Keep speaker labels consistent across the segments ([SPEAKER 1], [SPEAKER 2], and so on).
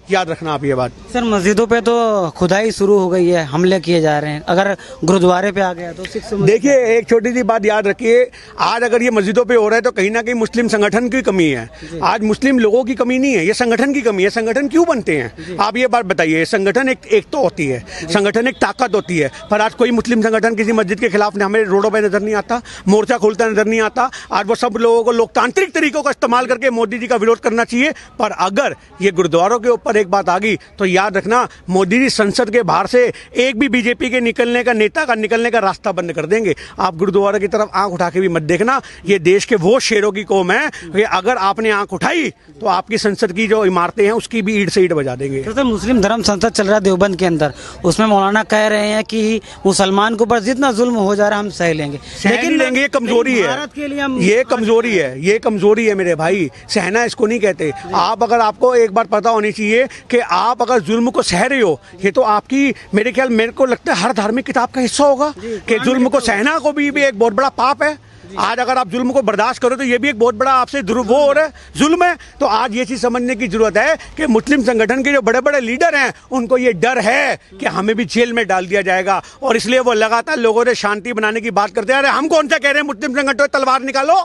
[SPEAKER 1] याद रखना आप ये बात।
[SPEAKER 2] सर मस्जिदों पे तो खुदाई शुरू हो गई है, हमले किए जा रहे हैं, अगर गुरुद्वारे पे आ गया तो सिख समुदाय।
[SPEAKER 1] देखिए एक छोटी सी बात याद रखिए, आज अगर ये मस्जिदों पे हो रहा है तो कहीं ना कहीं मुस्लिम संगठन की कमी है। आज मुस्लिम लोगों की कमी नहीं है, ये संगठन की कमी है। संगठन क्यों बनते हैं आप ये बात बताइए। संगठन एक तो होती है, संगठन एक ताकत होती है, पर आज कोई मुस्लिम संगठन किसी मस्जिद के खिलाफ हमें रोडों पर नजर नहीं आता, मोर्चा खोलता नजर नहीं आता। आज वो सब लोगों को लोकतांत्रिक तरीकों का इस्तेमाल करके मोदी जी का विरोध करना चाहिए। पर अगर ये गुरुद्वारों के ऊपर एक बात आ गई तो याद रखना, मोदी जी संसद के बाहर से एक भी बीजेपी के निकलने का नेता का निकलने का रास्ता बंद कर देंगे। आप गुरुद्वारा की तरफ आंख उठा के भी मत देखना, ये देश के वो शेरों की कौम है कि अगर आपने आंख उठाई तो आपकी संसद की जो इमारतें हैं उसकी भी ईंट से ईंट बजा देंगे।
[SPEAKER 2] तो मुस्लिम धर्म संसद चल रहा है देवबंद के अंदर, उसमें मौलाना कह रहे हैं कि मुसलमान के ऊपर जितना जुल्म हो जा रहा है हम सह लेंगे,
[SPEAKER 1] लेकिन लेंगे, ये कमजोरी है,
[SPEAKER 2] भारत के लिए हम
[SPEAKER 1] ये कमजोरी है, ये कमजोरी है मेरे भाई। सहना इसको नहीं कहते। आप अगर आपको एक बार पता होनी चाहिए कि आप अगर जुल्म को सह रहे हो, ये तो आपकी मेरे को लगता है हर धार्मिक किताब का हिस्सा होगा कि जुल्म को सहना को भी एक बहुत बड़ा पाप है। आज अगर आप जुल्म को बर्दाश्त करो तो ये भी एक बहुत बड़ा आपसे वो हो रहा है, जुल्म है। तो आज ये चीज समझने की जरूरत है कि मुस्लिम संगठन के जो बड़े बड़े लीडर हैं उनको ये डर है कि हमें भी जेल में डाल दिया जाएगा, और इसलिए वो लगातार लोगों से शांति बनाने की बात करते हैं। अरे हम कौन सा कह रहे हैं मुस्लिम संगठन तलवार निकालो,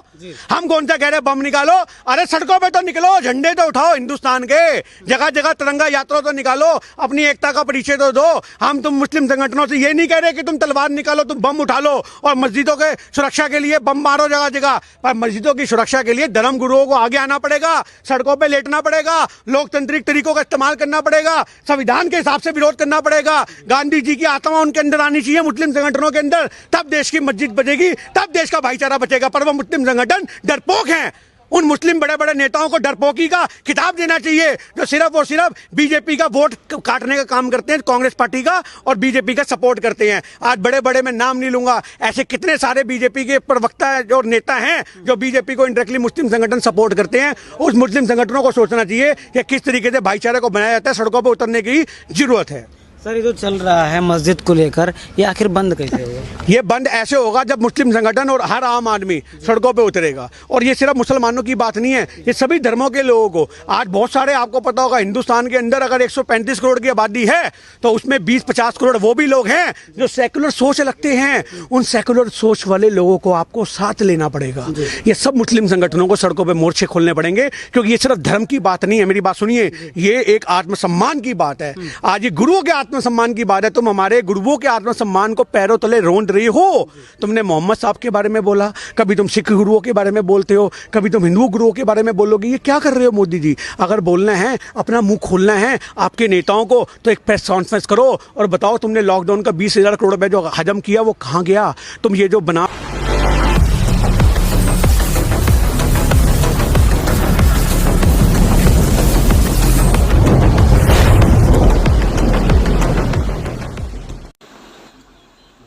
[SPEAKER 1] हम कौन सा कह रहे हैं बम निकालो। अरे सड़कों पर तो निकलो, झंडे तो उठाओ हिंदुस्तान के, जगह जगह तिरंगा यात्रा तो निकालो, अपनी एकता का परिचय तो दो। हम तुम मुस्लिम संगठनों से ये नहीं कह रहे कि तुम तलवार निकालो, तुम बम उठा लो और मस्जिदों के सुरक्षा के लिए बम मारो जगह जगह, पर मस्जिदों की सुरक्षा के लिए धर्म गुरुओं को आगे आना पड़ेगा, सड़कों पे लेटना पड़ेगा, लोकतांत्रिक तरीकों का इस्तेमाल करना पड़ेगा, संविधान के हिसाब से विरोध करना पड़ेगा। गांधी जी की आत्मा उनके अंदर आनी चाहिए, मुस्लिम संगठनों के अंदर, तब देश की मस्जिद बचेगी, तब देश का भाईचारा बचेगा। पर वो मुस्लिम संगठन डरपोक हैं। उन मुस्लिम बड़े बड़े नेताओं को डरपोकी का खिताब देना चाहिए जो सिर्फ और सिर्फ बीजेपी का वोट काटने का काम करते हैं, कांग्रेस पार्टी का, और बीजेपी का सपोर्ट करते हैं। आज बड़े बड़े मैं नाम नहीं लूंगा, ऐसे कितने सारे बीजेपी के प्रवक्ता जो नेता हैं जो बीजेपी को इंडायरेक्टली मुस्लिम संगठन सपोर्ट करते हैं। उस मुस्लिम संगठनों को सोचना चाहिए कि किस तरीके से भाईचारे को बनाया जाता है, सड़कों पर उतरने की जरूरत है।
[SPEAKER 2] सर ये जो चल रहा है मस्जिद को लेकर, ये आखिर बंद कैसे होगा?
[SPEAKER 1] ये बंद ऐसे होगा जब मुस्लिम संगठन और हर आम आदमी सड़कों पे उतरेगा। और ये सिर्फ मुसलमानों की बात नहीं है, ये सभी धर्मों के लोगों को। आज बहुत सारे, आपको पता होगा, हिंदुस्तान के अंदर अगर 135 करोड़ की आबादी है तो उसमें 20-50 करोड़ वो भी लोग हैं जो सेकुलर सोच रखते हैं। उन सेकुलर सोच वाले लोगों को आपको साथ लेना पड़ेगा। ये सब मुस्लिम संगठनों को सड़कों पर मोर्चे खोलने पड़ेंगे, क्योंकि ये सिर्फ धर्म की बात नहीं है। मेरी बात सुनिए, ये एक आत्मसम्मान की बात है। आज ये गुरुओं के आत्मसम्मान की बात है। तुम हमारे गुरुओं के आत्मसम्मान को पैरों तले रोंद रही हो। तुमने मोहम्मद साहब के बारे में बोला, कभी तुम सिख गुरुओं के बारे में बोलते हो, कभी तुम हिंदू गुरुओं के बारे में बोलोगे। ये क्या कर रहे हो मोदी जी? अगर बोलना है, अपना मुंह खोलना है आपके नेताओं को, तो एक प्रेस कॉन्फ्रेंस करो और बताओ तुमने लॉकडाउन का 20,000 करोड़ रुपए जो हजम किया वो कहां गया। तुम ये जो बना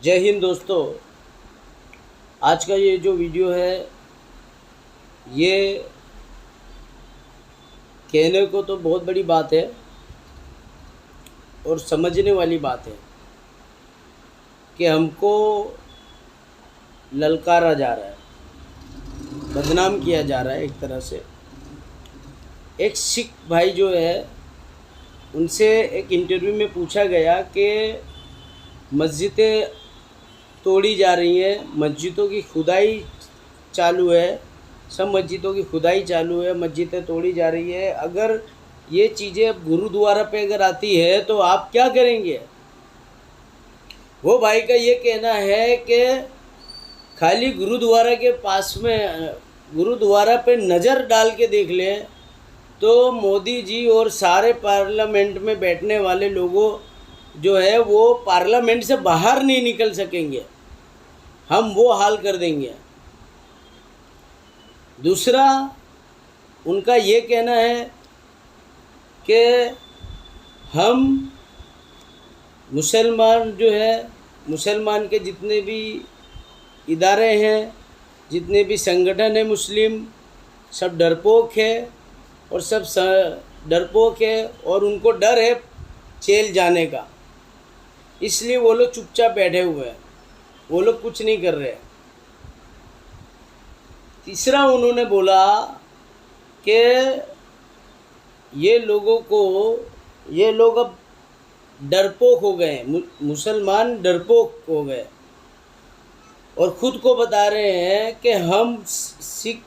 [SPEAKER 3] जय हिंद दोस्तों, आज का ये जो वीडियो है ये कहने को तो बहुत बड़ी बात है और समझने वाली बात है कि हमको ललकारा जा रहा है, बदनाम किया जा रहा है एक तरह से। एक सिख भाई जो है उनसे एक इंटरव्यू में पूछा गया कि मस्जिदें तोड़ी जा रही हैं, मस्जिदों की खुदाई चालू है, सब मस्जिदों की खुदाई चालू है, मस्जिदें तोड़ी जा रही है। अगर ये चीज़ें अब गुरुद्वारा पे अगर आती है तो आप क्या करेंगे? वो भाई का ये कहना है कि खाली गुरुद्वारा के पास में, गुरुद्वारा पे नज़र डाल के देख लें तो मोदी जी और सारे पार्लियामेंट में बैठने वाले लोगों जो है वो पार्लियामेंट से बाहर नहीं निकल सकेंगे, हम वो हाल कर देंगे। दूसरा उनका ये कहना है कि हम मुसलमान जो है, मुसलमान के जितने भी इदारे हैं, जितने भी संगठन है मुस्लिम, सब डरपोक है और सब डरपोक है और उनको डर है जेल जाने का, इसलिए वो लोग चुपचाप बैठे हुए हैं, वो लोग कुछ नहीं कर रहे। तीसरा उन्होंने बोला कि ये लोगों को ये लोग अब डरपोक हो गए हैं, मुसलमान डरपोक हो गए और ख़ुद को बता रहे हैं कि हम सिख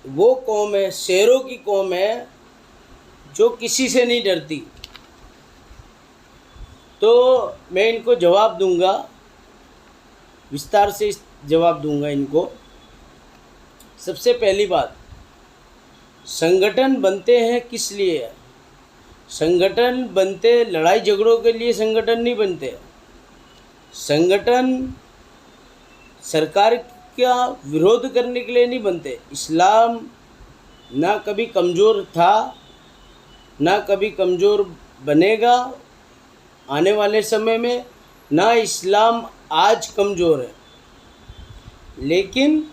[SPEAKER 3] वो कौम है, शेरों की कौम है जो किसी से नहीं डरती। तो मैं इनको जवाब दूंगा, विस्तार से जवाब दूंगा इनको। सबसे पहली बात, संगठन बनते हैं किस लिए? संगठन बनते लड़ाई झगड़ों के लिए संगठन नहीं बनते। संगठन सरकार का विरोध करने के लिए नहीं बनते। इस्लाम ना कभी कमज़ोर था, ना कभी कमज़ोर बनेगा आने वाले समय में, ना इस्लाम आज कमज़ोर है। लेकिन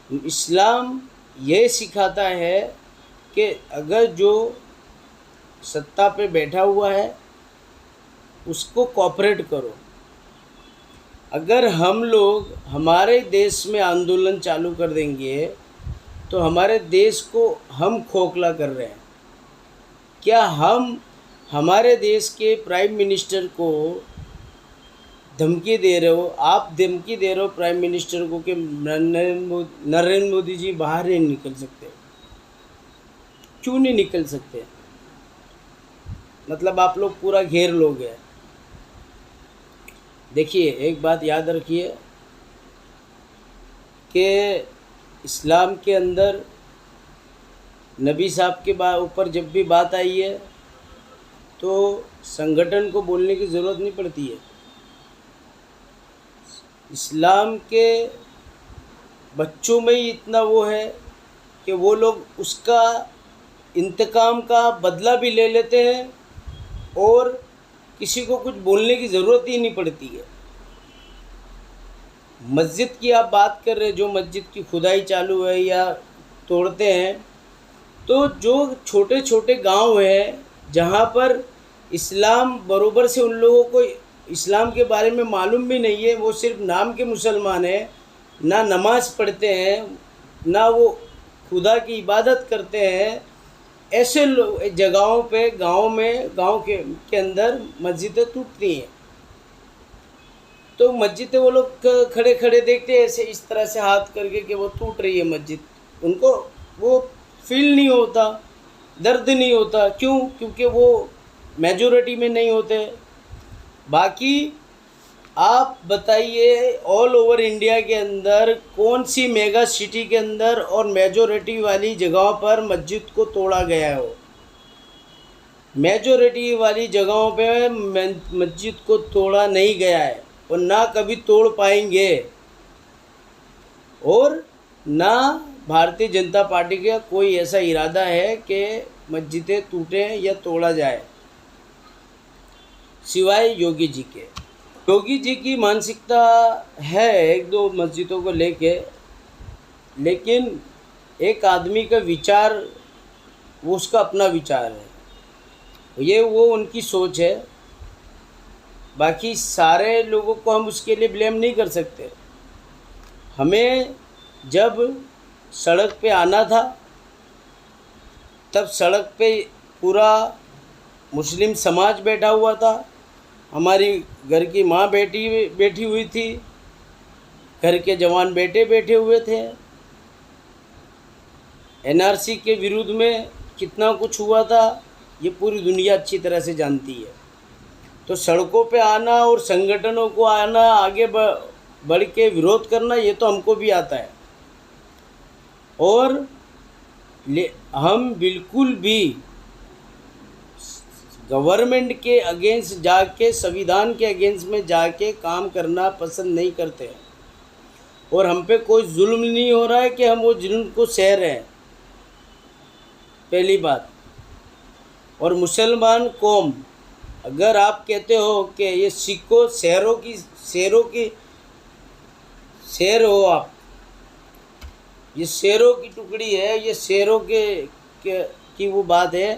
[SPEAKER 3] इस्लाम ये सिखाता है कि अगर जो सत्ता पे बैठा हुआ है उसको कोऑपरेट करो। अगर हम लोग हमारे देश में आंदोलन चालू कर देंगे तो हमारे देश को हम खोखला कर रहे हैं। क्या हम हमारे देश के प्राइम मिनिस्टर को धमकी दे रहे हो? आप धमकी दे रहे हो प्राइम मिनिस्टर को कि नरेंद्र मोदी जी बाहर नहीं निकल सकते। क्यों नहीं निकल सकते? मतलब आप लोग पूरा घेर लोगे। देखिए, एक बात याद रखिए कि इस्लाम के अंदर नबी साहब के ऊपर जब भी बात आई है तो संगठन को बोलने की ज़रूरत नहीं पड़ती है। इस्लाम के बच्चों में ही इतना वो है कि वो लोग उसका इंतकाम का बदला भी ले लेते हैं और किसी को कुछ बोलने की ज़रूरत ही नहीं पड़ती है। मस्जिद की आप बात कर रहे हैं, जो मस्जिद की खुदाई चालू है या तोड़ते हैं, तो जो छोटे छोटे गांव हैं जहां पर इस्लाम बरोबर से उन लोगों को इस्लाम के बारे में मालूम भी नहीं है, वो सिर्फ नाम के मुसलमान हैं, ना नमाज़ पढ़ते हैं, ना वो खुदा की इबादत करते हैं, ऐसे जगहों पे गांव के अंदर मस्जिदें टूटती हैं। तो मस्जिदें वो लोग खड़े खड़े देखते हैं ऐसे इस तरह से हाथ करके कि वो टूट रही है मस्जिद, उनको वो फील नहीं होता, दर्द नहीं होता। क्यों? क्योंकि वो मेजॉरिटी में नहीं होते। बाकी आप बताइए ऑल ओवर इंडिया के अंदर कौन सी मेगा सिटी के अंदर और मेजॉरिटी वाली जगहों पर मस्जिद को तोड़ा गया हो? मेजॉरिटी वाली जगहों पे मस्जिद को तोड़ा नहीं गया है और ना कभी तोड़ पाएंगे, और ना भारतीय जनता पार्टी का कोई ऐसा इरादा है कि मस्जिदें टूटें या तोड़ा जाए, सिवाय योगी जी के। योगी जी की मानसिकता है एक दो मस्जिदों को लेके, लेकिन एक आदमी का विचार वो उसका अपना विचार है, ये वो उनकी सोच है। बाकी सारे लोगों को हम उसके लिए ब्लेम नहीं कर सकते। हमें जब सड़क पे आना था तब सड़क पे पूरा मुस्लिम समाज बैठा हुआ था, हमारी घर की माँ बैठी हुई थी, घर के जवान बैठे हुए थे। एनआरसी के विरुद्ध में कितना कुछ हुआ था ये पूरी दुनिया अच्छी तरह से जानती है। तो सड़कों पे आना और संगठनों को आना, आगे बढ़ के विरोध करना, ये तो हमको भी आता है। और हम बिल्कुल भी गवर्नमेंट के अगेंस्ट जाके, संविधान के अगेंस्ट में जाके काम करना पसंद नहीं करते। और हम पे कोई जुल्म नहीं हो रहा है कि हम वो जुल्म को सह रहे हैं, पहली बात। और मुसलमान कौम, अगर आप कहते हो कि ये सिखों शेरों की शेर हो आप, ये शेरों की टुकड़ी है, ये शेरों की वो बात है,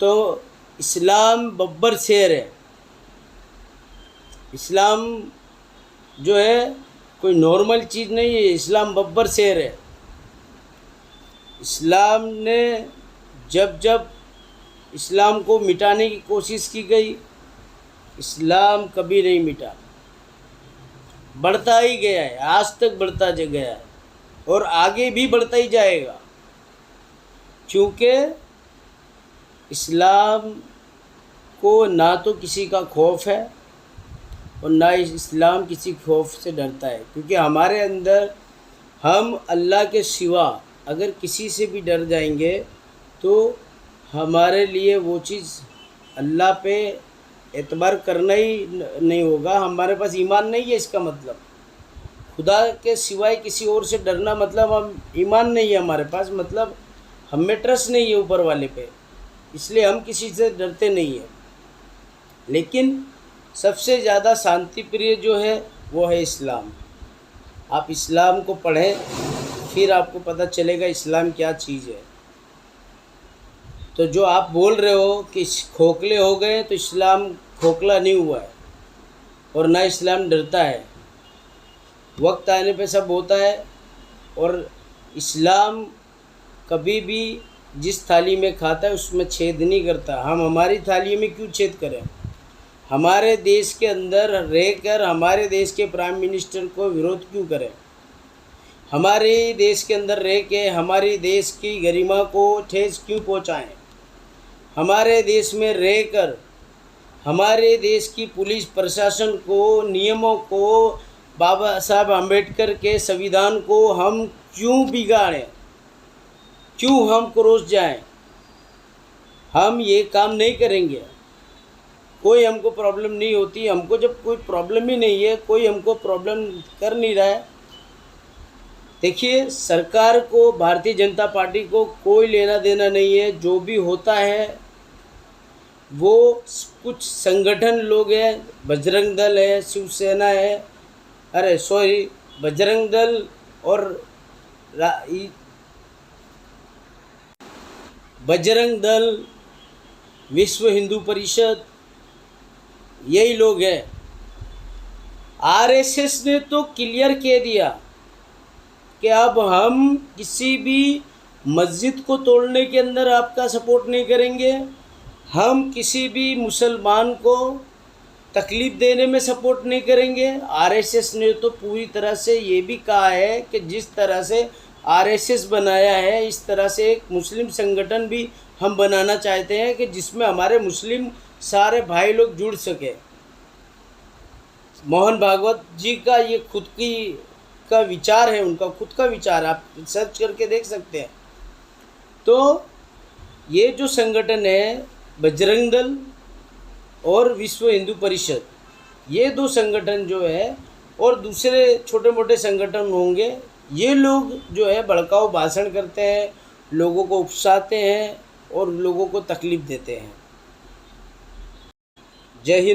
[SPEAKER 3] तो इस्लाम बब्बर शेर है। इस्लाम जो है कोई नॉर्मल चीज़ नहीं है, इस्लाम बब्बर शेर है। इस्लाम ने जब इस्लाम को मिटाने की कोशिश की गई। इस्लाम कभी नहीं मिटा, बढ़ता ही गया है, आज तक बढ़ता गया है और आगे भी बढ़ता ही जाएगा, क्योंकि इस्लाम को ना तो किसी का खौफ है और ना इस्लाम किसी खौफ से डरता है, क्योंकि हमारे अंदर हम अल्लाह के सिवा अगर किसी से भी डर जाएंगे तो हमारे लिए वो चीज़ अल्लाह पे एतबार करना ही नहीं होगा। हमारे पास ईमान नहीं है, इसका मतलब खुदा के सिवाय किसी और से डरना मतलब हम ईमान नहीं है हमारे पास, मतलब हमें ट्रस्ट नहीं है ऊपर वाले पे, इसलिए हम किसी से डरते नहीं हैं। लेकिन सबसे ज़्यादा शांति प्रिय जो है वो है इस्लाम। आप इस्लाम को पढ़ें, फिर आपको पता चलेगा इस्लाम क्या चीज़ है। तो जो आप बोल रहे हो कि खोखले हो गए, तो इस्लाम खोखला नहीं हुआ है और ना इस्लाम डरता है। वक्त आने पे सब होता है और इस्लाम कभी भी जिस थाली में खाता है उसमें छेद नहीं करता। हम हमारी थाली में क्यों छेद करें? हमारे देश के अंदर रहकर हमारे देश के प्राइम मिनिस्टर को विरोध क्यों करें? हमारे देश के अंदर रह के हमारे देश की गरिमा को ठेस क्यों पहुंचाएं? हमारे देश में रहकर हमारे देश की पुलिस प्रशासन को, नियमों को, बाबा साहब अम्बेडकर के संविधान को हम क्यों बिगाड़ें? क्यों हम क्रोस जाएं? हम ये काम नहीं करेंगे। कोई हमको प्रॉब्लम नहीं होती। हमको जब कोई प्रॉब्लम ही नहीं है, कोई हमको प्रॉब्लम कर नहीं रहा है। देखिए, सरकार को, भारतीय जनता पार्टी को कोई लेना देना नहीं है। जो भी होता है वो कुछ संगठन लोग हैं, बजरंग दल है, शिवसेना है, अरे सॉरी बजरंग दल और बजरंग दल, विश्व हिंदू परिषद, यही लोग हैं। आरएसएस ने तो क्लियर कह दिया कि अब हम किसी भी मस्जिद को तोड़ने के अंदर आपका सपोर्ट नहीं करेंगे, हम किसी भी मुसलमान को तकलीफ़ देने में सपोर्ट नहीं करेंगे। आरएसएस ने तो पूरी तरह से ये भी कहा है कि जिस तरह से आरएसएस बनाया है, इस तरह से एक मुस्लिम संगठन भी हम बनाना चाहते हैं कि जिसमें हमारे मुस्लिम सारे भाई लोग जुड़ सके। मोहन भागवत जी का ये खुद का विचार है, उनका खुद का विचार, आप सर्च करके देख सकते हैं। तो ये जो संगठन है बजरंग दल और विश्व हिंदू परिषद, ये दो संगठन जो है और दूसरे छोटे मोटे संगठन होंगे, ये लोग जो है भड़काऊ भाषण करते हैं, लोगों को उकसाते हैं और लोगों को तकलीफ़ देते हैं। जय हिंद।